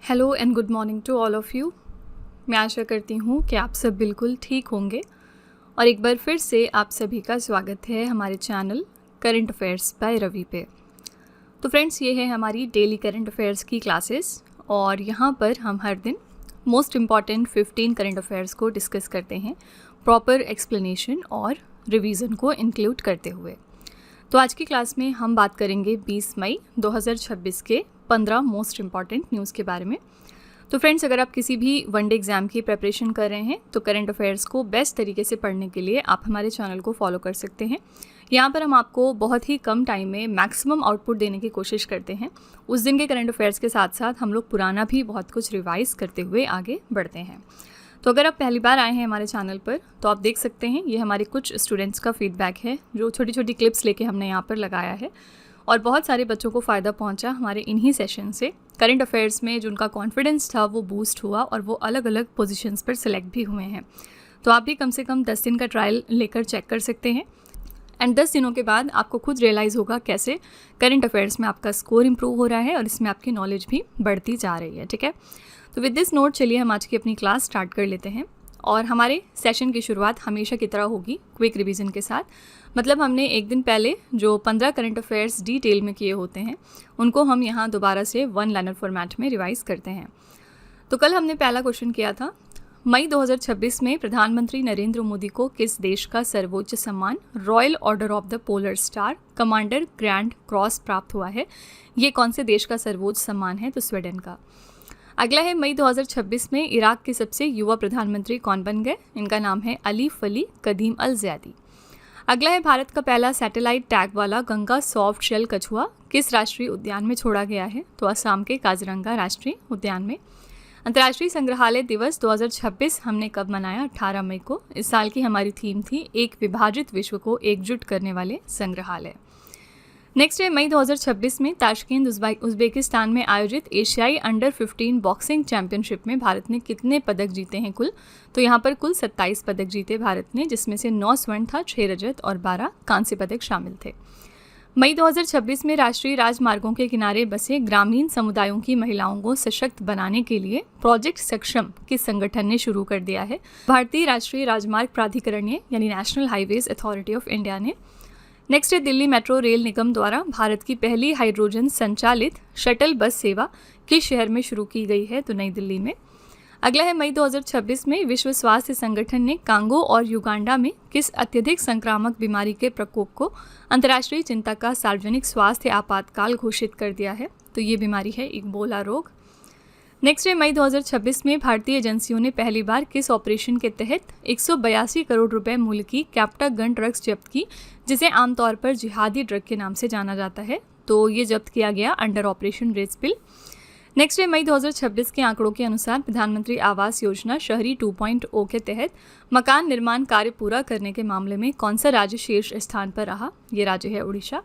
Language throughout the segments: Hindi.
Hello and good morning to all of you. मैं आशा करती हूँ कि आप सब बिल्कुल ठीक होंगे और एक बार फिर से आप सभी का स्वागत है हमारे channel current affairs by Ravi पे। तो फ्रेंड्स, ये है हमारी डेली करंट अफेयर्स की क्लासेस और यहाँ पर हम हर दिन मोस्ट इम्पॉर्टेंट 15 करंट अफेयर्स को डिस्कस करते हैं प्रॉपर एक्सप्लेनेशन और रिवीजन को इंक्लूड करते हुए। तो आज की क्लास में हम बात करेंगे 20 मई 2026 के 15 मोस्ट इम्पॉर्टेंट न्यूज़ के बारे में। तो फ्रेंड्स, अगर आप किसी भी वनडे एग्ज़ाम की प्रिपरेशन कर रहे हैं तो करंट अफेयर्स को बेस्ट तरीके से पढ़ने के लिए आप हमारे चैनल को फॉलो कर सकते हैं। यहाँ पर हम आपको बहुत ही कम टाइम में मैक्सिमम आउटपुट देने की कोशिश करते हैं। उस दिन के करंट अफेयर्स के साथ साथ हम लोग पुराना भी बहुत कुछ रिवाइज करते हुए आगे बढ़ते हैं। तो अगर आप पहली बार आए हैं हमारे चैनल पर तो आप देख सकते हैं ये हमारे कुछ स्टूडेंट्स का फीडबैक है जो छोटी छोटी क्लिप्स लेके हमने यहाँ पर लगाया है और बहुत सारे बच्चों को फ़ायदा पहुँचा हमारे इन्हीं सेशन से। करंट अफेयर्स में जो उनका कॉन्फिडेंस था वो बूस्ट हुआ और वो अलग अलग पोजीशंस पर सिलेक्ट भी हुए हैं। तो आप भी कम से कम 10 दिन का ट्रायल लेकर चेक कर सकते हैं एंड 10 दिनों के बाद आपको खुद रियलाइज़ होगा कैसे करंट अफेयर्स में आपका स्कोर इंप्रूव हो रहा है और इसमें आपकी नॉलेज भी बढ़ती जा रही है। ठीक है, तो विद दिस नोट चलिए हम आज की अपनी क्लास स्टार्ट कर लेते हैं और हमारे सेशन की शुरुआत हमेशा की तरह होगी क्विक रिवीजन के साथ। मतलब हमने एक दिन पहले जो 15 करंट अफेयर्स डिटेल में किए होते हैं उनको हम यहाँ दोबारा से वन लाइनर फॉर्मेट में रिवाइज करते हैं। तो कल हमने पहला क्वेश्चन किया था, मई 2026 में प्रधानमंत्री नरेंद्र मोदी को किस देश का सर्वोच्च सम्मान royal order of the polar star commander grand cross प्राप्त हुआ है? ये कौन से देश का सर्वोच्च सम्मान है? तो स्वीडन का। अगला है, मई 2026 में इराक के सबसे युवा प्रधानमंत्री कौन बन गए? इनका नाम है अली फली कदीम अल ज़ैदी। अगला है, भारत का पहला सैटेलाइट टैग वाला गंगा सॉफ्ट शेल कछुआ किस राष्ट्रीय उद्यान में छोड़ा गया है? तो असम के काजीरंगा राष्ट्रीय उद्यान में। अंतर्राष्ट्रीय संग्रहालय दिवस 2026 हमने कब मनाया? 18 मई को। इस साल की हमारी थीम थी एक विभाजित विश्व को एकजुट करने वाले संग्रहालय। नेक्स्ट है, मई 2026 में ताशकेंद उज़्बेकिस्तान में आयोजित एशियाई अंडर 15 बॉक्सिंग चैंपियनशिप में भारत ने कितने पदक जीते हैं कुल? तो यहाँ पर कुल 27 पदक जीते भारत ने, जिसमें से 9 स्वर्ण था, 6 रजत और 12 कांस्य पदक शामिल थे। मई 2026 में राष्ट्रीय राजमार्गों के किनारे बसे ग्रामीण समुदायों की महिलाओं को सशक्त बनाने के लिए प्रोजेक्ट सक्षम किस संगठन ने शुरू कर दिया है? भारतीय राष्ट्रीय राजमार्ग प्राधिकरण ने, यानी national highways authority of India ने। नेक्स्ट है, दिल्ली मेट्रो रेल निगम द्वारा भारत की पहली हाइड्रोजन संचालित शटल बस सेवा किस शहर में शुरू की गई है? तो नई दिल्ली में। अगला है, मई 2026 में विश्व स्वास्थ्य संगठन ने कांगो और युगांडा में किस अत्यधिक संक्रामक बीमारी के प्रकोप को अंतर्राष्ट्रीय चिंता का सार्वजनिक स्वास्थ्य आपातकाल घोषित कर दिया है? तो ये बीमारी है इबोला रोग। नेक्स्ट है, मई 2026 में भारतीय एजेंसियों ने पहली बार किस ऑपरेशन के तहत 182 करोड़ रुपए मूल्य की कैप्टा गन ड्रग्स जब्त की, जिसे आमतौर पर जिहादी ड्रग के नाम से जाना जाता है? तो ये जब्त किया गया अंडर ऑपरेशन रेडपिल। नेक्स्ट है, मई 2026 के आंकड़ों के अनुसार प्रधानमंत्री आवास योजना शहरी 2.0 के तहत मकान निर्माण कार्य पूरा करने के मामले में कौन सा राज्य शीर्ष स्थान पर रहा? ये राज्य है उड़ीसा।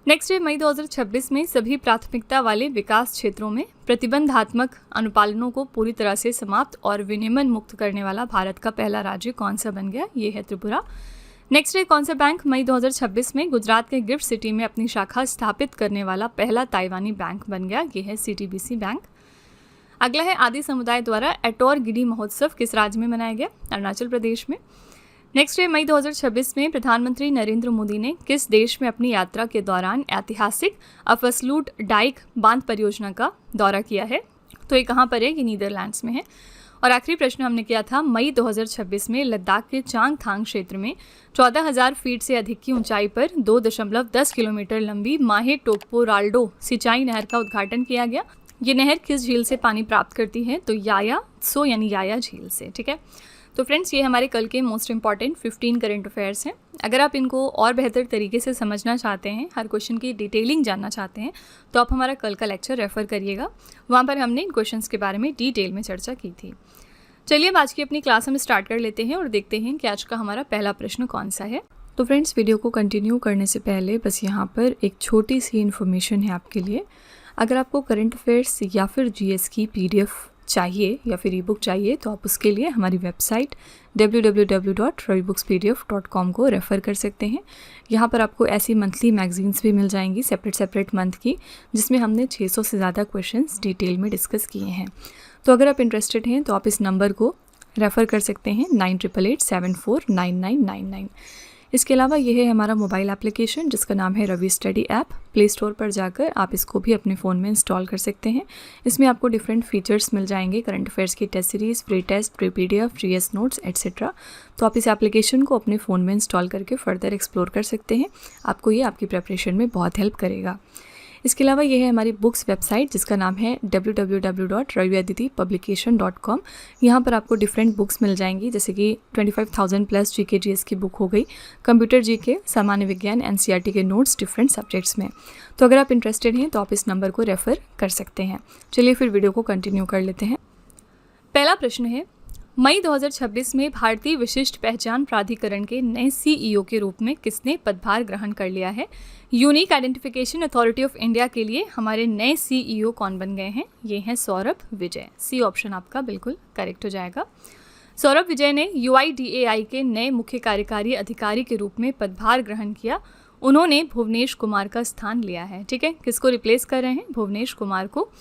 नेक्स्ट है, मई 2026 में सभी प्राथमिकता वाले विकास क्षेत्रों में प्रतिबंधात्मक अनुपालनों को पूरी तरह से समाप्त और विनियमन मुक्त करने वाला भारत का पहला राज्य कौन सा बन गया? ये है त्रिपुरा। नेक्स्ट है, कौन सा बैंक मई 2026 में गुजरात के गिफ्ट सिटी में अपनी शाखा स्थापित करने वाला पहला ताइवानी बैंक बन गया? ये है CTBC बैंक। अगला है, आदि समुदाय द्वारा एटोर गिडी महोत्सव किस राज्य में मनाया गया? अरुणाचल प्रदेश में। नेक्स्ट है, मई 2026 में प्रधानमंत्री नरेंद्र मोदी ने किस देश में अपनी यात्रा के दौरान ऐतिहासिक अफसलूट डाइक बांध परियोजना का दौरा किया है? तो ये कहाँ पर है? ये नीदरलैंड्स में है। और आखिरी प्रश्न हमने किया था, मई 2026 में लद्दाख के चांगथांग क्षेत्र में 14,000 फीट से अधिक की ऊंचाई पर 2.10 किलोमीटर लंबी माहे टोकपो राल्डो सिंचाई नहर का उद्घाटन किया गया। ये नहर किस झील से पानी प्राप्त करती है? तो याया झील से। ठीक है, तो फ्रेंड्स, ये हमारे कल के मोस्ट इंपॉर्टेंट 15 करंट अफेयर्स हैं। अगर आप इनको और बेहतर तरीके से समझना चाहते हैं, हर क्वेश्चन की डिटेलिंग जानना चाहते हैं, तो आप हमारा कल का लेक्चर रेफर करिएगा। वहाँ पर हमने इन क्वेश्चंस के बारे में डिटेल में चर्चा की थी। चलिए अब आज की अपनी क्लास हम स्टार्ट कर लेते हैं और देखते हैं कि आज का हमारा पहला प्रश्न कौन सा है। तो फ्रेंड्स, वीडियो को कंटिन्यू करने से पहले बस यहाँ पर एक छोटी सी इन्फॉर्मेशन है आपके लिए। अगर आपको करंट अफेयर्स या फिर GS की PDF चाहिए या फिर ई बुक चाहिए तो आप उसके लिए हमारी वेबसाइट www.ravibooks.pdf.com को रेफ़र कर सकते हैं। यहाँ पर आपको ऐसी मंथली मैगजीन्स भी मिल जाएंगी सेपरेट मंथ की, जिसमें हमने 600 से ज़्यादा क्वेश्चंस डिटेल में डिस्कस किए हैं। तो अगर आप इंटरेस्टेड हैं तो आप इस नंबर को रेफ़र कर सकते हैं 9888749999। इसके अलावा ये है हमारा मोबाइल एप्लीकेशन जिसका नाम है Ravi study app. Play store पर जाकर आप इसको भी अपने फ़ोन में इंस्टॉल कर सकते हैं। इसमें आपको डिफरेंट फीचर्स मिल जाएंगे, करंट अफेयर्स की test series, pre test, pre PDF, GS notes etcetera. तो आप इस एप्लीकेशन को अपने फ़ोन में इंस्टॉल करके फर्दर एक्सप्लोर कर सकते हैं। आपको ये आपकी प्रिपरेशन में बहुत हेल्प करेगा। इसके अलावा ये है हमारी बुक्स वेबसाइट जिसका नाम है www.raviaditipublication.com। यहाँ पर आपको डिफरेंट बुक्स मिल जाएंगी, जैसे कि 25,000 प्लस जीके जीएस की बुक हो गई, कंप्यूटर जीके, सामान्य विज्ञान, एनसीईआरटी के नोट्स डिफरेंट सब्जेक्ट्स में। तो अगर आप इंटरेस्टेड हैं तो आप इस नंबर को रेफ़र कर सकते हैं। चलिए फिर वीडियो को कंटिन्यू कर लेते हैं। पहला प्रश्न है, मई 2026 में भारतीय विशिष्ट पहचान प्राधिकरण के नए सीईओ के रूप में किसने पदभार ग्रहण कर लिया है? Unique identification authority of India के लिए हमारे नए सीईओ कौन बन गए हैं? ये हैं सौरभ विजय। सी ऑप्शन आपका बिल्कुल करेक्ट हो जाएगा। सौरभ विजय ने UIDAI के नए मुख्य कार्यकारी अधिकारी के रूप में पदभार ग्रहण किया। उन्होंने भुवनेश कुमार का स्थान लिया है। ठीक है, किसको रिप्लेस कर रहे हैं? भुवनेश कुमार को।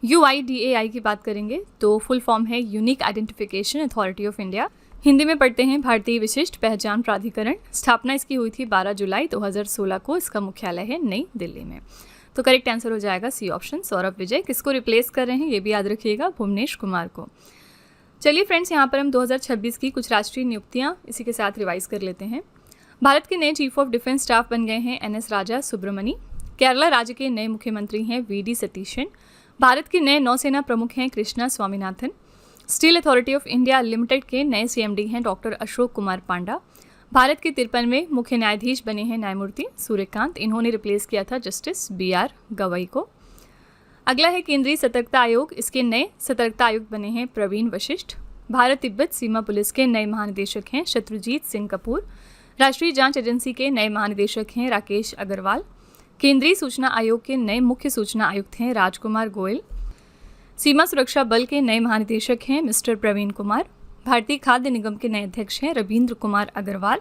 UIDAI की बात करेंगे तो फुल फॉर्म है unique identification authority of India. Hindi में पढ़ते हैं भारतीय विशिष्ट पहचान प्राधिकरण। स्थापना इसकी हुई थी 12 जुलाई 2016 को। इसका मुख्यालय है नई दिल्ली में। तो करेक्ट आंसर हो जाएगा सी ऑप्शन, सौरभ विजय। किसको रिप्लेस कर रहे हैं ये भी याद रखिएगा, भुवनेश कुमार को। चलिए फ्रेंड्स, यहाँ पर हम 2026 की कुछ राष्ट्रीय नियुक्तियाँ इसी के साथ रिवाइज कर लेते हैं। भारत के नए चीफ ऑफ डिफेंस स्टाफ बन गए हैं NS राजा सुब्रमणी। केरला राज्य के नए मुख्यमंत्री हैं VD सतीशन। भारत के नए नौसेना प्रमुख हैं Krishna Swaminathan. Steel authority of India limited के नए CMD हैं डॉक्टर अशोक कुमार पांडा। भारत के 53वें मुख्य न्यायाधीश बने हैं न्यायमूर्ति सूर्यकांत। इन्होंने रिप्लेस किया था जस्टिस BR गवई को। अगला है केंद्रीय सतर्कता आयोग। इसके नए सतर्कता आयुक्त बने हैं प्रवीण वशिष्ठ। भारत तिब्बत सीमा पुलिस के नए महानिदेशक हैं शत्रुजीत सिंह कपूर। राष्ट्रीय जांच एजेंसी के नए महानिदेशक हैं राकेश अग्रवाल। केंद्रीय सूचना आयोग के नए मुख्य सूचना आयुक्त हैं राजकुमार गोयल। सीमा सुरक्षा बल के नए महानिदेशक हैं मिस्टर प्रवीण कुमार। भारतीय खाद्य निगम के नए अध्यक्ष हैं रविंद्र कुमार अग्रवाल।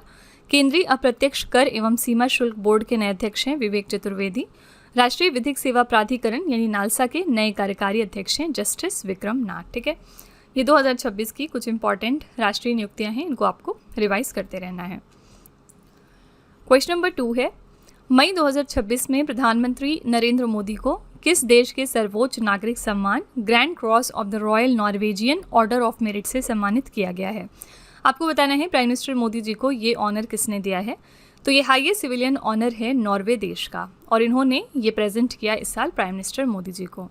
केंद्रीय अप्रत्यक्ष कर एवं सीमा शुल्क बोर्ड के नए अध्यक्ष हैं विवेक चतुर्वेदी। राष्ट्रीय विधिक सेवा प्राधिकरण यानी नालसा के नए कार्यकारी अध्यक्ष हैं जस्टिस विक्रम नाथ। ठीक है, ये 2026 की कुछ इंपॉर्टेंट राष्ट्रीय नियुक्तियां हैं, इनको आपको रिवाइज करते रहना है। क्वेश्चन नंबर 2 है, मई 2026 में प्रधानमंत्री नरेंद्र मोदी को किस देश के सर्वोच्च नागरिक सम्मान grand cross of the royal Norwegian order of merit से सम्मानित किया गया है? आपको बताना है प्राइम मिनिस्टर मोदी जी को ये ऑनर किसने दिया है। तो ये हाईएस्ट सिविलियन ऑनर है नॉर्वे देश का, और इन्होंने ये प्रेजेंट किया इस साल प्राइम मिनिस्टर मोदी जी को।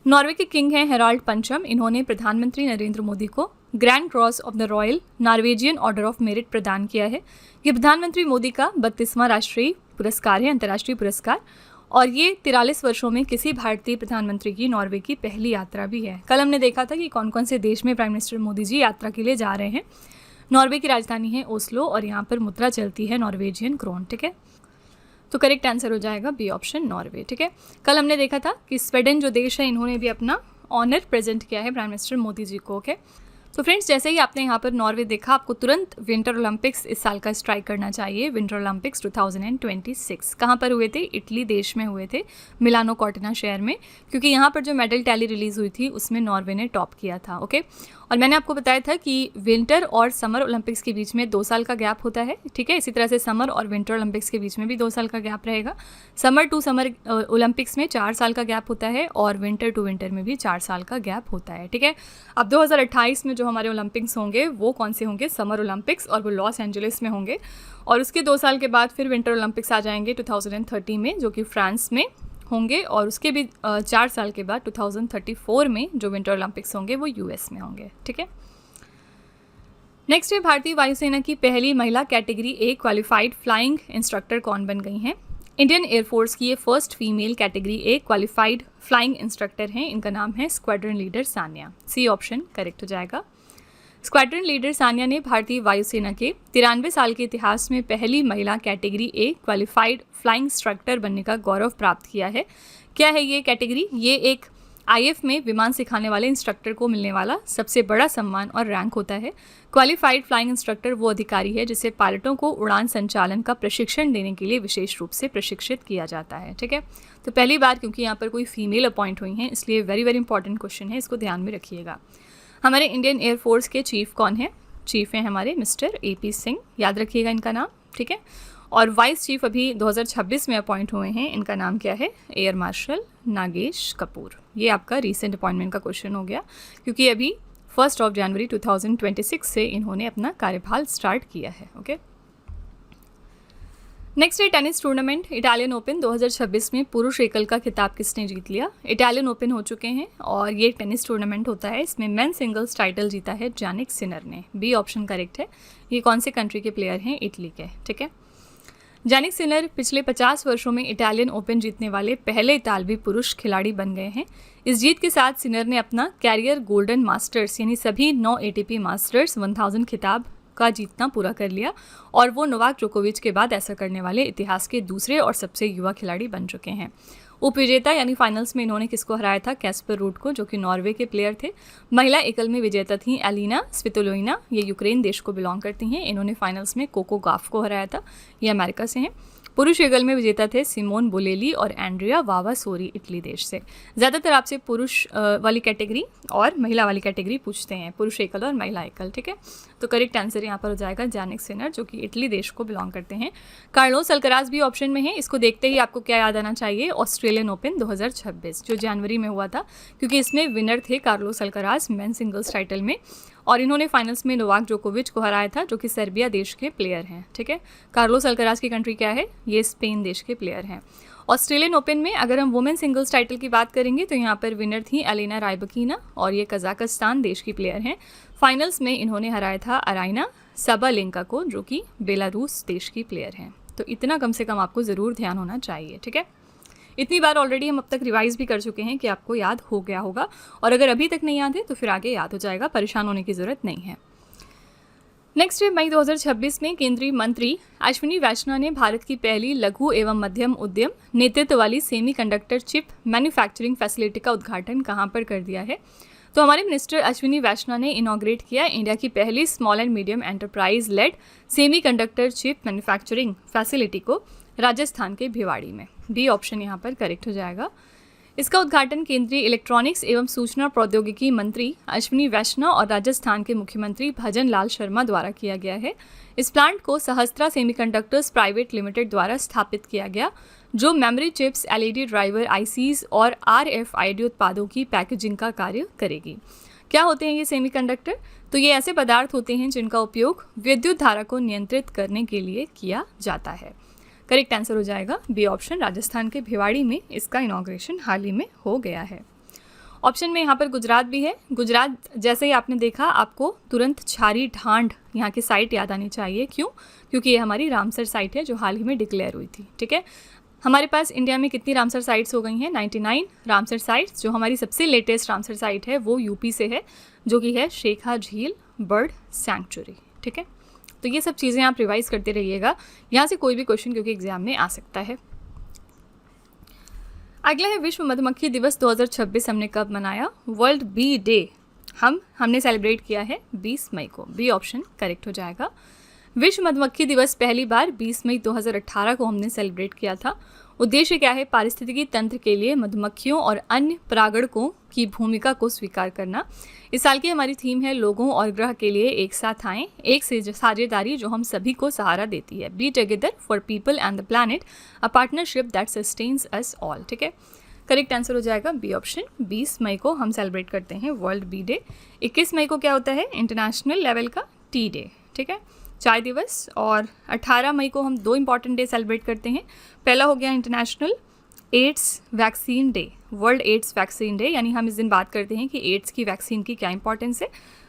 नॉर्वे के किंग हैं हेराल्ड पंचम। इन्होंने प्रधानमंत्री नरेंद्र मोदी को grand cross of the royal Norwegian order of merit प्रदान किया है। ये प्रधानमंत्री मोदी का 32वां राष्ट्रीय पुरस्कार है, अंतर्राष्ट्रीय पुरस्कार, और ये 43 वर्षों में किसी भारतीय प्रधानमंत्री की नॉर्वे की पहली यात्रा भी है। कल हमने देखा था कि कौन कौन से देश में प्राइम मिनिस्टर मोदी जी यात्रा के लिए जा रहे हैं। नॉर्वे की राजधानी है ओस्लो और यहाँ पर मुद्रा चलती है नॉर्वेजियन क्रोन। ठीक है, तो करेक्ट आंसर हो जाएगा बी ऑप्शन, नॉर्वे। ठीक है, कल हमने देखा था कि स्वीडन जो देश है इन्होंने भी अपना ऑनर प्रेजेंट किया है प्राइम मिनिस्टर मोदी जी को। ओके, तो फ्रेंड्स, जैसे ही आपने यहाँ पर नॉर्वे देखा, आपको तुरंत विंटर ओलंपिक्स इस साल का स्ट्राइक करना चाहिए। विंटर ओलंपिक्स 2026 कहाँ पर हुए थे? इटली देश में हुए थे, मिलानो कॉर्टिना शहर में, क्योंकि यहाँ पर जो मेडल टैली रिलीज़ हुई थी उसमें नॉर्वे ने टॉप किया था। ओके, और मैंने आपको बताया था कि विंटर और समर ओलंपिक्स के बीच में 2 साल का गैप होता है। ठीक है, इसी तरह से समर और विंटर ओलंपिक्स के बीच में भी 2 साल का गैप रहेगा। समर टू समर ओलंपिक्स में 4 साल का गैप होता है और विंटर टू विंटर में भी 4 साल का गैप होता है। ठीक है, अब 2028 में जो हमारे ओलंपिक्स होंगे वो कौन से होंगे? समर ओलंपिक्स, और वो लॉस एंजलिस में होंगे। और उसके 2 साल के बाद फिर विंटर ओलंपिक्स आ जाएंगे 2030 में, जो कि फ्रांस में होंगे, और उसके भी 4 साल के बाद 2034 में जो विंटर ओलंपिक्स होंगे वो US में होंगे। ठीक है, नेक्स्ट है, भारतीय वायुसेना की पहली महिला category A qualified flying instructor कौन बन गई हैं? इंडियन एयरफोर्स की ये first female category A qualified flying instructor हैं। इनका नाम है squadron leader Sania. C option correct हो जाएगा। स्क्वाड्रन लीडर सानिया ने भारतीय वायुसेना के 93 साल के इतिहास में पहली महिला category A qualified flying instructor बनने का गौरव प्राप्त किया है। क्या है ये कैटेगरी? ये एक IF में विमान सिखाने वाले इंस्ट्रक्टर को मिलने वाला सबसे बड़ा सम्मान और रैंक होता है। क्वालिफाइड फ्लाइंग इंस्ट्रक्टर वो अधिकारी है जिसे पायलटों को उड़ान संचालन का प्रशिक्षण देने के लिए विशेष रूप से प्रशिक्षित किया जाता है। ठीक है, तो पहली बार क्योंकि यहाँ पर कोई फीमेल अपॉइंट हुई हैं, इसलिए वेरी वेरी इंपॉर्टेंट क्वेश्चन है, इसको ध्यान में रखिएगा। हमारे इंडियन एयरफोर्स के चीफ कौन है? चीफ हैं हमारे मिस्टर AP सिंह, याद रखिएगा इनका नाम। ठीक है, और वाइस चीफ अभी 2026 में अपॉइंट हुए हैं, इनका नाम क्या है? Air marshal Nagesh Kapoor. ये आपका रीसेंट अपॉइंटमेंट का क्वेश्चन हो गया क्योंकि अभी 1 जनवरी 2026 से इन्होंने अपना कार्यभार स्टार्ट किया है। ओके, नेक्स्ट है टेनिस टूर्नामेंट। इटालियन ओपन 2026 में पुरुष एकल का खिताब किसने जीत लिया? इटालियन ओपन हो चुके हैं और ये टेनिस टूर्नामेंट होता है, इसमें मेन सिंगल्स टाइटल जीता है जानिक सिनर ने। बी ऑप्शन करेक्ट है। ये कौन से कंट्री के प्लेयर हैं? इटली के। ठीक है, जानिक सिनर पिछले 50 वर्षों में इटालियन ओपन जीतने वाले पहले इतालवी पुरुष खिलाड़ी बन गए हैं। इस जीत के साथ सिनर ने अपना कैरियर गोल्डन मास्टर्स यानी सभी 9 ATP मास्टर्स 1000 खिताब का जीतना पूरा कर लिया और वो नोवाक जोकोविच के बाद ऐसा करने वाले इतिहास के दूसरे और सबसे युवा खिलाड़ी बन चुके हैं। उपविजेता यानी फाइनल्स में इन्होंने किसको हराया था? कैस्पर रूड को, जो कि नॉर्वे के प्लेयर थे। महिला एकल में विजेता थी एलिना स्वितोलिना, ये यूक्रेन देश को बिलोंग करती हैं। इन्होंने फाइनल्स में कोको गाफ को हराया था, ये अमेरिका से हैं। पुरुष एकल में विजेता थे सिमोन बोलेली और एंड्रिया वावासोरी, इटली देश से। ज़्यादातर आपसे पुरुष वाली कैटेगरी और महिला वाली कैटेगरी पूछते हैं, पुरुष एकल और महिला एकल। ठीक है, तो करेक्ट आंसर यहाँ पर हो जाएगा जानिक सिनर, जो कि इटली देश को बिलोंग करते हैं। कार्लोस अल्कराज भी ऑप्शन में है। इसको देखते ही आपको क्या याद आना चाहिए? ऑस्ट्रेलियन ओपन 2026 जो जनवरी में हुआ था, क्योंकि इसमें विनर थे Carlos Alcaraz main singles title में और इन्होंने फाइनल्स में नोवाक जोकोविच को हराया था, जो कि सर्बिया देश के प्लेयर हैं। ठीक है, कार्लोस अल्कराज की कंट्री क्या है? ये स्पेन देश के प्लेयर हैं। ऑस्ट्रेलियन ओपन में अगर हम वुमेन सिंगल्स टाइटल की बात करेंगे तो यहाँ पर विनर थी एलिना राइबकीना और ये कजाकिस्तान देश की प्लेयर हैं। फाइनल्स में इन्होंने हराया था अराइना साबालेंका को, जो कि बेलारूस देश की प्लेयर हैं। तो इतना कम से कम आपको ज़रूर ध्यान होना चाहिए। ठीक है, इतनी बार ऑलरेडी हम अब तक रिवाइज भी कर चुके हैं कि आपको याद हो गया होगा, और अगर अभी तक नहीं याद है तो फिर आगे याद हो जाएगा, परेशान होने की ज़रूरत नहीं है। नेक्स्ट है मई 2026 में केंद्रीय मंत्री अश्विनी वैष्णव ने भारत की पहली लघु एवं मध्यम उद्यम नेतृत्व वाली सेमीकंडक्टर चिप मैन्युफैक्चरिंग फैसिलिटी का उद्घाटन कहाँ पर कर दिया है? तो हमारे मिनिस्टर अश्विनी वैष्णव ने इनॉग्रेट किया इंडिया की पहली small and medium enterprise led semiconductor chip manufacturing facility को राजस्थान के भिवाड़ी में। बी ऑप्शन यहाँ पर करेक्ट हो जाएगा। इसका उद्घाटन केंद्रीय इलेक्ट्रॉनिक्स एवं सूचना प्रौद्योगिकी मंत्री अश्विनी वैष्णव और राजस्थान के मुख्यमंत्री भजन लाल शर्मा द्वारा किया गया है। इस प्लांट को सहस्त्रा सेमीकंडक्टर्स प्राइवेट लिमिटेड द्वारा स्थापित किया गया, जो memory chips, LED driver ICs और RFID उत्पादों की पैकेजिंग का कार्य करेगी। क्या होते हैं ये सेमीकंडक्टर? तो ये ऐसे पदार्थ होते हैं जिनका उपयोग विद्युत धारा को नियंत्रित करने के लिए किया जाता है। करेक्ट आंसर हो जाएगा बी ऑप्शन, राजस्थान के भिवाड़ी में इसका इनॉग्रेशन हाल ही में हो गया है। ऑप्शन में यहाँ पर गुजरात भी है। गुजरात जैसे ही आपने देखा आपको तुरंत छारी ढांड यहाँ की साइट याद आनी चाहिए। क्यों? क्योंकि ये हमारी रामसर साइट है जो हाल ही में डिक्लेयर हुई थी। ठीक है, हमारे पास इंडिया में कितनी रामसर साइट्स हो गई हैं? 99 रामसर साइट्स। जो हमारी सबसे लेटेस्ट रामसर साइट है वो यूपी से है, जो कि है शेखा झील बर्ड सैंक्चुरी। ठीक है, तो ये सब चीज़ें आप रिवाइज करते रहिएगा, यहाँ से कोई भी क्वेश्चन क्योंकि एग्जाम में आ सकता है। अगला है विश्व मधुमक्खी दिवस 2026 हमने कब मनाया? वर्ल्ड बी डे हमने सेलिब्रेट किया है 20 मई को। बी ऑप्शन करेक्ट हो जाएगा। विश्व मधुमक्खी दिवस पहली बार 20 मई 2018 को हमने सेलिब्रेट किया था। उद्देश्य क्या है? पारिस्थितिकी तंत्र के लिए मधुमक्खियों और अन्य परागणकों की भूमिका को स्वीकार करना। इस साल की हमारी थीम है लोगों और ग्रह के लिए एक साथ आएं, एक साझेदारी जो हम सभी को सहारा देती है। Be together for people and the planet, a partnership that sustains us all. ठीक है, करेक्ट आंसर हो जाएगा बी ऑप्शन। 20 मई को हम सेलिब्रेट करते हैं वर्ल्ड बी डे। 21 मई को क्या होता है? इंटरनेशनल लेवल का टी डे। ठीक है, चाय दिवस। और 18 मई को हम 2 इंपॉर्टेंट डे सेलिब्रेट करते हैं। पहला हो गया international AIDS vaccine day, world AIDS vaccine day, यानी हम इस दिन बात करते हैं कि एड्स की वैक्सीन की क्या इंपॉर्टेंस है।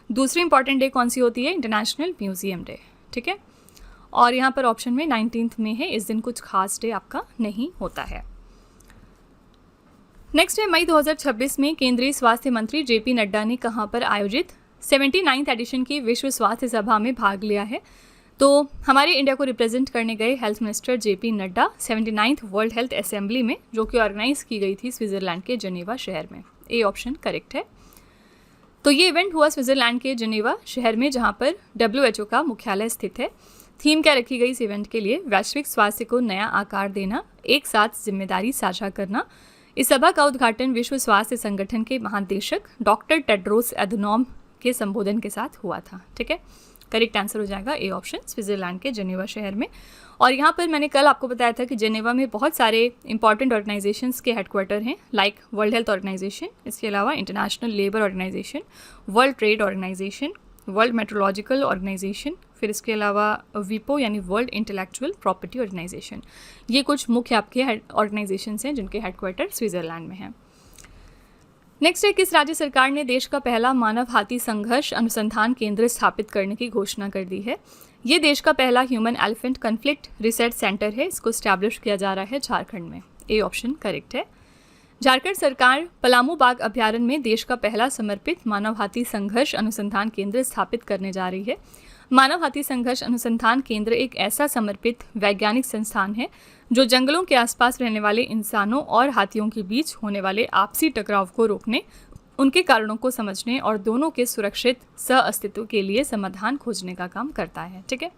दूसरी इंपॉर्टेंट डे कौन सी होती है? International museum day. ठीक है, और यहाँ पर ऑप्शन में 19 में है, इस दिन कुछ खास डे आपका नहीं होता है। नेक्स्ट है मई 2026 में केंद्रीय स्वास्थ्य मंत्री JP नड्डा ने कहाँ पर आयोजित 79th एडिशन की विश्व स्वास्थ्य सभा में भाग लिया है? तो हमारे इंडिया को रिप्रेजेंट करने गए health minister JP Nadda 79th world health assembly में, जो कि ऑर्गेनाइज की गई थी स्विट्ज़रलैंड के जेनेवा शहर में। ए ऑप्शन करेक्ट है। तो ये इवेंट हुआ स्विट्ज़रलैंड के जिनेवा शहर में, जहाँ पर WHO का मुख्यालय स्थित है। थीम क्या रखी गई इस इवेंट के लिए? वैश्विक स्वास्थ्य को नया आकार देना, एक साथ जिम्मेदारी साझा करना। इस सभा का उद्घाटन विश्व स्वास्थ्य संगठन के महानिदेशक डॉक्टर टेड्रोस एधनॉम के संबोधन के साथ हुआ था। ठीक है, करेक्ट आंसर हो जाएगा ए ऑप्शन, स्विट्ज़रलैंड के जिनेवा शहर में। और यहाँ पर मैंने कल आपको बताया था कि जिनेवा में बहुत सारे इंपॉर्टेंट ऑर्गेनाइजेशंस के हेडक्वार्टर हैं, लाइक वर्ल्ड हेल्थ ऑर्गेनाइजेशन, इसके अलावा international labour organisation, world trade organisation, world meteorological organisation, फिर इसके अलावा वीपो यानी वर्ल्ड इंटेलेक्चुअल प्रॉपर्टी ऑर्गेनाइजेशन। ये कुछ मुख्य आपके ऑर्गेनाइजेशंस हैं जिनके हेडक्वार्टर स्विट्ज़रलैंड में हैं। नेक्स्ट है, किस राज्य सरकार ने देश का पहला मानव हाथी संघर्ष अनुसंधान केंद्र स्थापित करने की घोषणा कर दी है? ये देश का पहला human elephant conflict research centre है। इसको स्टैब्लिश किया जा रहा है झारखंड में। ए ऑप्शन करेक्ट है। झारखंड सरकार पलामू बाघ अभ्यारण्य में देश का पहला समर्पित मानव हाथी संघर्ष अनुसंधान केंद्र स्थापित करने जा रही है। मानव हाथी संघर्ष अनुसंधान केंद्र एक ऐसा समर्पित वैज्ञानिक संस्थान है जो जंगलों के आसपास रहने वाले इंसानों और हाथियों के बीच होने वाले आपसी टकराव को रोकने, उनके कारणों को समझने और दोनों के सुरक्षित सह अस्तित्व के लिए समाधान खोजने का काम करता है। ठीक है,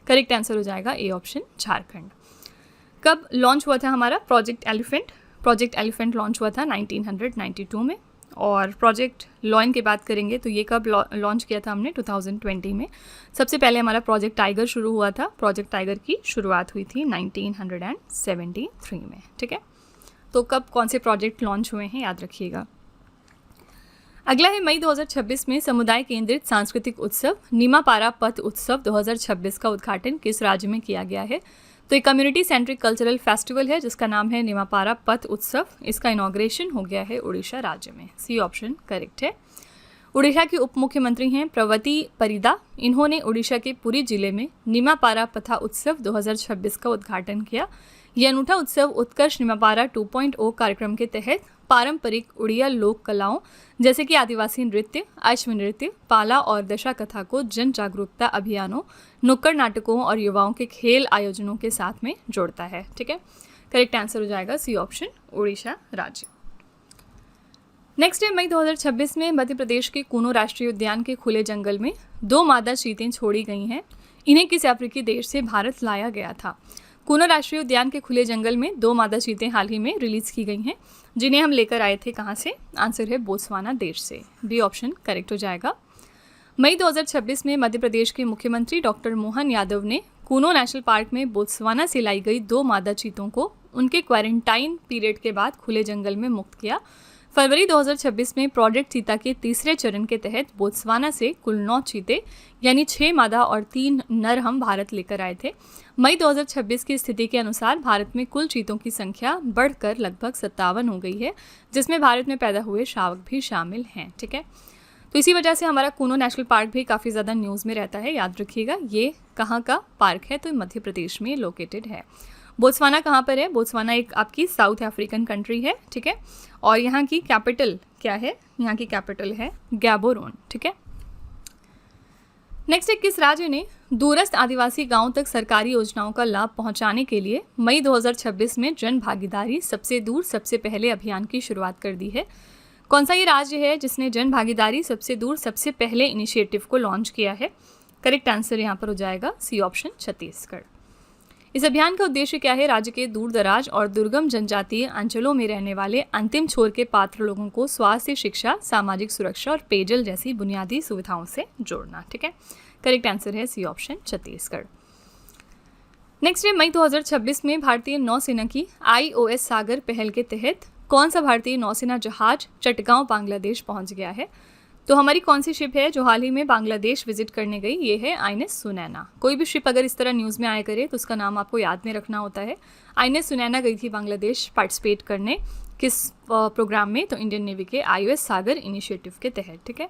करेक्ट आंसर हो जाएगा ए ऑप्शन, झारखंड। कब लॉन्च हुआ था हमारा project elephant? Project elephant launch हुआ था 1992 में। और प्रोजेक्ट लॉयन की बात करेंगे तो ये कब लॉन्च किया था हमने? 2020 में। सबसे पहले हमारा प्रोजेक्ट टाइगर शुरू हुआ था। प्रोजेक्ट टाइगर की शुरुआत हुई थी 1973 में। ठीक है, तो कब कौन से प्रोजेक्ट लॉन्च हुए हैं याद रखिएगा। अगला है, मई 2026 में समुदाय केंद्रित सांस्कृतिक उत्सव नीमापारा पथ उत्सव 2026 का उद्घाटन किस राज्य में किया गया है? तो एक कम्युनिटी सेंट्रिक कल्चरल फेस्टिवल है जिसका नाम है नीमापारा पथ उत्सव। इसका इनॉग्रेशन हो गया है उड़ीसा राज्य में। सी ऑप्शन करेक्ट है। उड़ीसा के उप मुख्यमंत्री हैं प्रवती परिदा। इन्होंने उड़ीसा के पुरी जिले में नीमापारा पथा उत्सव 2026 का उद्घाटन किया। यह अनूठा उत्सव उत्कर्ष नीमापारा 2.0 कार्यक्रम के तहत पारंपरिक उड़िया लोक कलाओं जैसे कि आदिवासी नृत्य, अश्व नृत्य, पाला और दशा कथा को जन जागरूकता अभियानों, नुक्कड़ नाटकों और युवाओं के खेल आयोजनों के साथ में जोड़ता है। ठीक है, करेक्ट आंसर हो जाएगा सी ऑप्शन, उड़ीसा राज्य। नेक्स्ट है, मई 2026 में मध्य प्रदेश के कूनो राष्ट्रीय उद्यान के खुले जंगल में 2 मादा चीतें छोड़ी गई हैं। इन्हें किस अफ्रीकी देश से भारत लाया गया था? कूनो राष्ट्रीय उद्यान के खुले जंगल में 2 मादा चीतें हाल ही में रिलीज की गई हैं, जिन्हें हम लेकर आए थे कहाँ से? आंसर है बोत्सवाना देश से। बी ऑप्शन करेक्ट हो जाएगा। मई 2026 में मध्य प्रदेश के मुख्यमंत्री डॉक्टर मोहन यादव ने कूनो नेशनल पार्क में बोत्सवाना से लाई गई 2 मादा चीतों को उनके क्वारंटाइन पीरियड के बाद खुले जंगल में मुक्त किया। फरवरी 2026 में प्रोजेक्ट चीता के तीसरे चरण के तहत बोत्सवाना से कुल 9 चीते यानी 6 मादा और 3 नर हम भारत लेकर आए थे। मई 2026 की स्थिति के अनुसार भारत में कुल चीतों की संख्या बढ़कर लगभग 57 हो गई है, जिसमें भारत में पैदा हुए शावक भी शामिल हैं। ठीक है, तो इसी वजह से हमारा कूनो नेशनल पार्क भी काफ़ी ज़्यादा न्यूज़ में रहता है। याद रखिएगा, ये कहाँ का पार्क है? तो मध्य प्रदेश में लोकेटेड है। बोत्सवाना कहाँ पर है? बोत्सवाना एक आपकी साउथ अफ्रीकन कंट्री है। ठीक है, और यहाँ की कैपिटल क्या है? यहाँ की कैपिटल है गैबोरोन। ठीक है, नेक्स्ट है, किस राज्य ने दूरस्थ आदिवासी गांवों तक सरकारी योजनाओं का लाभ पहुंचाने के लिए मई 2026 में जन भागीदारी सबसे दूर सबसे पहले अभियान की शुरुआत कर दी है? कौन सा ये राज्य है जिसने जन भागीदारी सबसे दूर सबसे पहले इनिशिएटिव को लॉन्च किया है? करेक्ट आंसर यहाँ पर हो जाएगा सी ऑप्शन, छत्तीसगढ़। इस अभियान का उद्देश्य क्या है? राज्य के दूर दराज और दुर्गम जनजातीय अंचलों में रहने वाले अंतिम छोर के पात्र लोगों को स्वास्थ्य, शिक्षा, सामाजिक सुरक्षा और पेयजल जैसी बुनियादी सुविधाओं से जोड़ना। ठीक है, करेक्ट आंसर है सी ऑप्शन, छत्तीसगढ़। नेक्स्ट है, मई 2026 में भारतीय नौसेना की IOS सागर पहल के तहत कौन सा भारतीय नौसेना जहाज चटगांव बांग्लादेश पहुंच गया है? तो हमारी कौन सी शिप है जो हाल ही में बांग्लादेश विजिट करने गई? ये है INS सुनैना। कोई भी शिप अगर इस तरह न्यूज़ में आया करे तो उसका नाम आपको याद में रखना होता है। INS सुनैना गई थी बांग्लादेश पार्टिसिपेट करने किस प्रोग्राम में? तो इंडियन नेवी के IOS सागर इनिशिएटिव के तहत। ठीक है,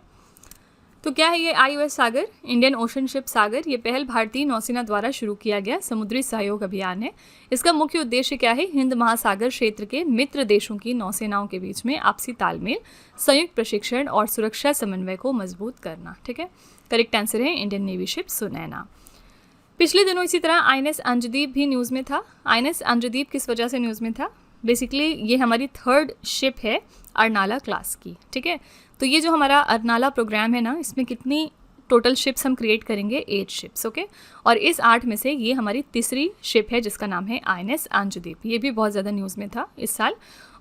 तो क्या है ये IOS सागर? इंडियन ओशन शिप सागर। ये पहल भारतीय नौसेना द्वारा शुरू किया गया समुद्री सहयोग अभियान है। इसका मुख्य उद्देश्य क्या है? हिंद महासागर क्षेत्र के मित्र देशों की नौसेनाओं के बीच में आपसी तालमेल, संयुक्त प्रशिक्षण और सुरक्षा समन्वय को मजबूत करना। ठीक है, करेक्ट आंसर है इंडियन नेवी शिप सुनैना। पिछले दिनों इसी तरह INS अंजदीप भी न्यूज़ में था। INS अंजदीप किस वजह से न्यूज़ में था? बेसिकली ये हमारी 3rd शिप है अर्नाला क्लास की, ठीक है। तो ये जो हमारा अर्नाला प्रोग्राम है ना, इसमें कितनी टोटल शिप्स हम क्रिएट करेंगे, 8 शिप्स, ओके। और इस 8 में से ये हमारी तीसरी शिप है जिसका नाम है INS अंजुदीप। ये भी बहुत ज़्यादा न्यूज़ में था इस साल,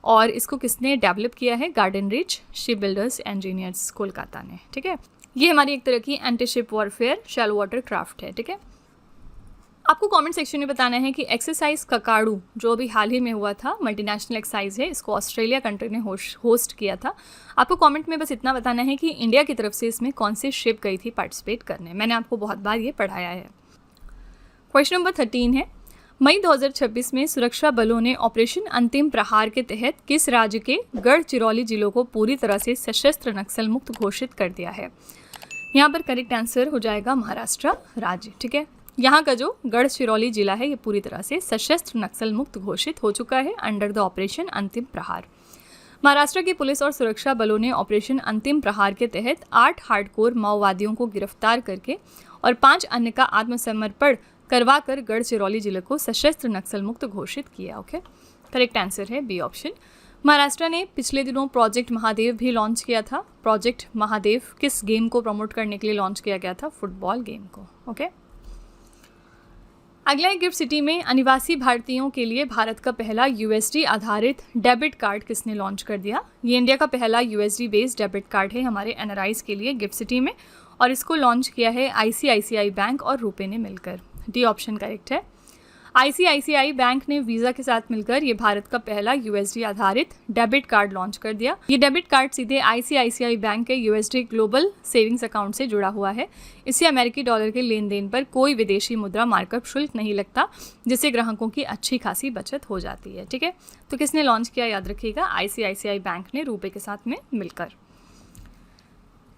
और इसको किसने डेवलप किया है, garden rich ship builders engineers Kolkata ने, ठीक है। ये हमारी एक तरह की anti ship warfare shallow water craft है, ठीक है। आपको कमेंट सेक्शन में बताना है कि एक्सरसाइज ककाड़ू जो अभी हाल ही में हुआ था, मल्टीनेशनल एक्सरसाइज है, इसको ऑस्ट्रेलिया कंट्री ने होस्ट किया था। आपको कमेंट में बस इतना बताना है कि इंडिया की तरफ से इसमें कौन सी शिप गई थी पार्टिसिपेट करने। मैंने आपको बहुत बार ये पढ़ाया है। क्वेश्चन नंबर 13 है, मई 2026 में सुरक्षा बलों ने ऑपरेशन अंतिम प्रहार के तहत किस राज्य के गढ़चिरौली जिलों को पूरी तरह से सशस्त्र नक्सल मुक्त घोषित कर दिया है। यहाँ पर करेक्ट आंसर हो जाएगा महाराष्ट्र राज्य, ठीक है। यहाँ का जो गढ़चिरौली जिला है ये पूरी तरह से सशस्त्र नक्सल मुक्त घोषित हो चुका है अंडर द ऑपरेशन अंतिम प्रहार। महाराष्ट्र की पुलिस और सुरक्षा बलों ने ऑपरेशन अंतिम प्रहार के तहत 8 हार्डकोर माओवादियों को गिरफ्तार करके और 5 अन्य का आत्मसमर्पण करवाकर गढ़चिरौली जिले को सशस्त्र नक्सल मुक्त घोषित किया, ओके। करेक्ट आंसर है बी ऑप्शन। महाराष्ट्र ने पिछले दिनों प्रोजेक्ट महादेव भी लॉन्च किया था। प्रोजेक्ट महादेव किस गेम को प्रमोट करने के लिए लॉन्च किया गया था, फुटबॉल गेम को, ओके। अगला है, गिफ्ट सिटी में अनिवासी भारतीयों के लिए भारत का पहला USD आधारित डेबिट कार्ड किसने लॉन्च कर दिया। ये इंडिया का पहला USD बेस्ड डेबिट कार्ड है हमारे NRIs के लिए गिफ्ट सिटी में, और इसको लॉन्च किया है ICICI बैंक और रुपे ने मिलकर। डी ऑप्शन करेक्ट है। ICICI बैंक ने वीज़ा के साथ मिलकर ये भारत का पहला USD आधारित डेबिट कार्ड लॉन्च कर दिया। ये डेबिट कार्ड सीधे ICICI बैंक के USD ग्लोबल सेविंग्स अकाउंट से जुड़ा हुआ है। इससे अमेरिकी डॉलर के लेन देन पर कोई विदेशी मुद्रा मार्कअप शुल्क नहीं लगता, जिससे ग्राहकों की अच्छी खासी बचत हो जाती है, ठीक है। तो किसने लॉन्च किया, याद रखिएगा, ICICI बैंक ने रुपे के साथ में मिलकर।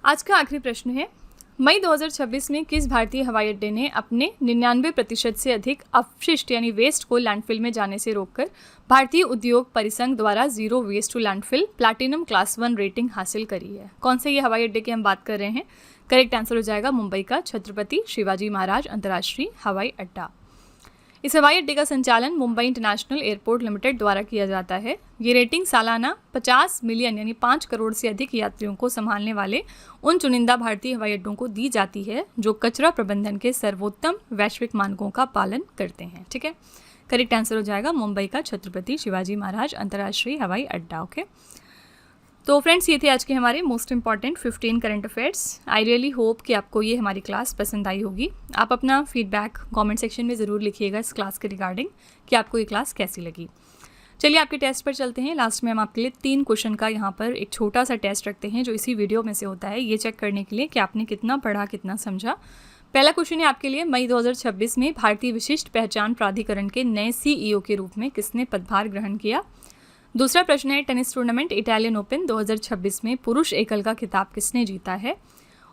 आज का आखिरी प्रश्न है, मई 2026 में किस भारतीय हवाई अड्डे ने अपने 99% से अधिक अपशिष्ट यानी वेस्ट को लैंडफिल में जाने से रोककर भारतीय उद्योग परिसंघ द्वारा zero waste to landfill platinum class 1 rating हासिल करी है। कौन से ये हवाई अड्डे की हम बात कर रहे हैं। करेक्ट आंसर हो जाएगा मुंबई का छत्रपति शिवाजी महाराज अंतर्राष्ट्रीय हवाई अड्डा। इस हवाई अड्डे का संचालन मुंबई इंटरनेशनल एयरपोर्ट लिमिटेड द्वारा किया जाता है। ये रेटिंग सालाना 50 मिलियन यानी 5 करोड़ से अधिक यात्रियों को संभालने वाले उन चुनिंदा भारतीय हवाई अड्डों को दी जाती है जो कचरा प्रबंधन के सर्वोत्तम वैश्विक मानकों का पालन करते हैं, ठीक है। करेक्ट आंसर हो जाएगा मुंबई का छत्रपति शिवाजी महाराज अंतर्राष्ट्रीय हवाई अड्डा, ओके। तो फ्रेंड्स, ये थे आज के हमारे most important 15 current affairs. I really hope कि आपको ये हमारी क्लास पसंद आई होगी। आप अपना फीडबैक कमेंट सेक्शन में ज़रूर लिखिएगा इस क्लास के रिगार्डिंग कि आपको ये क्लास कैसी लगी। चलिए आपके टेस्ट पर चलते हैं। लास्ट में हम आपके लिए 3 क्वेश्चन का यहाँ पर एक छोटा सा टेस्ट रखते हैं जो इसी वीडियो में से होता है, ये चेक करने के लिए कि आपने कितना पढ़ा, कितना समझा। पहला क्वेश्चन है आपके लिए, मई 2026 में भारतीय विशिष्ट पहचान प्राधिकरण के नए CEO के रूप में किसने पदभार ग्रहण किया। दूसरा प्रश्न है, टेनिस टूर्नामेंट इटालियन ओपन 2026 में पुरुष एकल का खिताब किसने जीता है।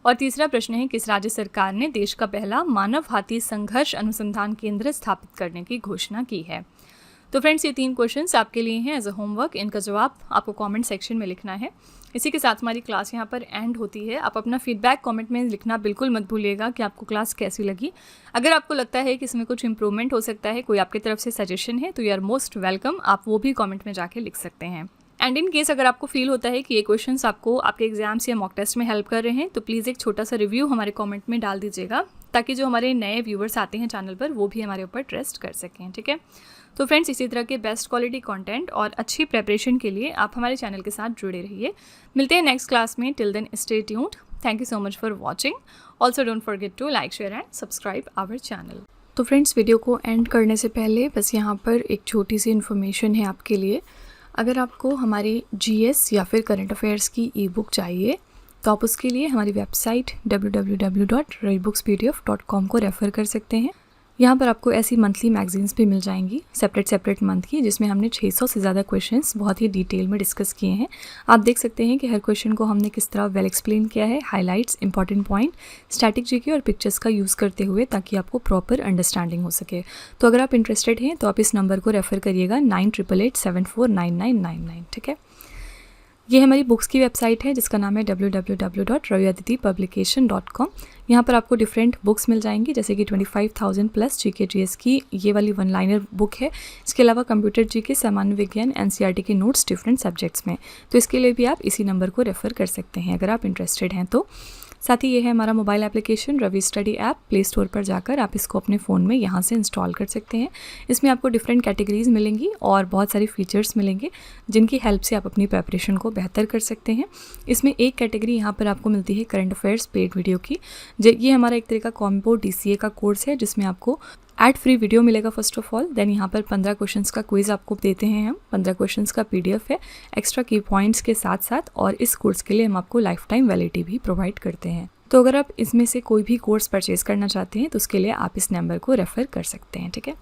और तीसरा प्रश्न है, किस राज्य सरकार ने देश का पहला मानव हाथी संघर्ष अनुसंधान केंद्र स्थापित करने की घोषणा की है। तो फ्रेंड्स, ये 3 क्वेश्चंस आपके लिए हैं एज अ होमवर्क। इनका जवाब आपको कमेंट सेक्शन में लिखना है। इसी के साथ हमारी क्लास यहाँ पर एंड होती है। आप अपना फीडबैक कमेंट में लिखना बिल्कुल मत भूलिएगा कि आपको क्लास कैसी लगी। अगर आपको लगता है कि इसमें कुछ इंप्रूवमेंट हो सकता है, कोई आपकी तरफ से सजेशन है, तो यू आर मोस्ट वेलकम, आप वो भी कमेंट में जाके लिख सकते हैं। एंड इन केस अगर आपको फील होता है कि ये क्वेश्चंस आपको आपके एग्जाम्स या मॉक टेस्ट में हेल्प कर रहे हैं, तो प्लीज़ एक छोटा सा रिव्यू हमारे कमेंट में डाल दीजिएगा, ताकि जो हमारे नए व्यूवर्स आते हैं चैनल पर वो भी हमारे ऊपर ट्रस्ट कर सकें, ठीक है। तो फ्रेंड्स, इसी तरह के बेस्ट क्वालिटी कंटेंट और अच्छी प्रेपरेशन के लिए आप हमारे चैनल के साथ जुड़े रहिए। मिलते हैं नेक्स्ट क्लास में। Till then stay tuned. Thank you so much for watching. Also don't forget to like, share and subscribe our channel. तो फ्रेंड्स, वीडियो को एंड करने से पहले बस यहाँ पर एक छोटी सी इन्फॉर्मेशन है आपके लिए। अगर आपको हमारी GS या फिर करंट अफेयर्स की ई-बुक चाहिए तो आप उसके लिए हमारी वेबसाइट www.redbookspdf.com को रेफ़र कर सकते हैं। यहाँ पर आपको ऐसी मंथली मैगजीन्स भी मिल जाएंगी सेपरेट मंथ की, जिसमें हमने 600 से ज़्यादा क्वेश्चंस बहुत ही डिटेल में डिस्कस किए हैं। आप देख सकते हैं कि हर क्वेश्चन को हमने किस तरह वेल एक्सप्लेन किया है, highlights, important point, static GK और पिक्चर्स का यूज़ करते हुए, ताकि आपको प्रॉपर अंडरस्टैंडिंग हो सके। तो अगर आप इंटरेस्टेड हैं तो आप इस नंबर को रेफ़र करिएगा 9888749999, ठीक है। ये हमारी बुक्स की वेबसाइट है जिसका नाम है www.raviaditipublication.com। यहाँ पर आपको डिफरेंट बुक्स मिल जाएंगी, जैसे कि 25,000 प्लस जीके जीएस की ये वाली वन लाइनर बुक है। इसके अलावा कंप्यूटर जीके, सामान्य विज्ञान, एनसीईआरटी के नोट्स डिफरेंट सब्जेक्ट्स में, तो इसके लिए भी आप इसी नंबर को रेफ़र कर सकते हैं अगर आप इंटरेस्टेड हैं तो। साथ ही ये है हमारा mobile application Ravi study app. Play store पर जाकर आप इसको अपने फ़ोन में यहाँ से इंस्टॉल कर सकते हैं। इसमें आपको डिफरेंट कैटेगरीज़ मिलेंगी और बहुत सारे फीचर्स मिलेंगे जिनकी हेल्प से आप अपनी प्रिपरेशन को बेहतर कर सकते हैं। इसमें एक कैटेगरी यहाँ पर आपको मिलती है करंट अफेयर्स पेड वीडियो की। ये हमारा एक तरह का कॉम्बो DCA का कोर्स है जिसमें आपको एड फ्री वीडियो मिलेगा फर्स्ट ऑफ ऑल। देन यहाँ पर 15 क्वेश्चंस का क्विज़ आपको देते हैं हम। 15 क्वेश्चंस का PDF है एक्स्ट्रा की पॉइंट्स के साथ साथ, और इस कोर्स के लिए हम आपको लाइफ टाइम वैलिडिटी भी प्रोवाइड करते हैं। तो अगर आप इसमें से कोई भी कोर्स परचेज़ करना चाहते हैं तो उसके लिए आप इस नंबर को रेफ़र कर सकते हैं, ठीक है।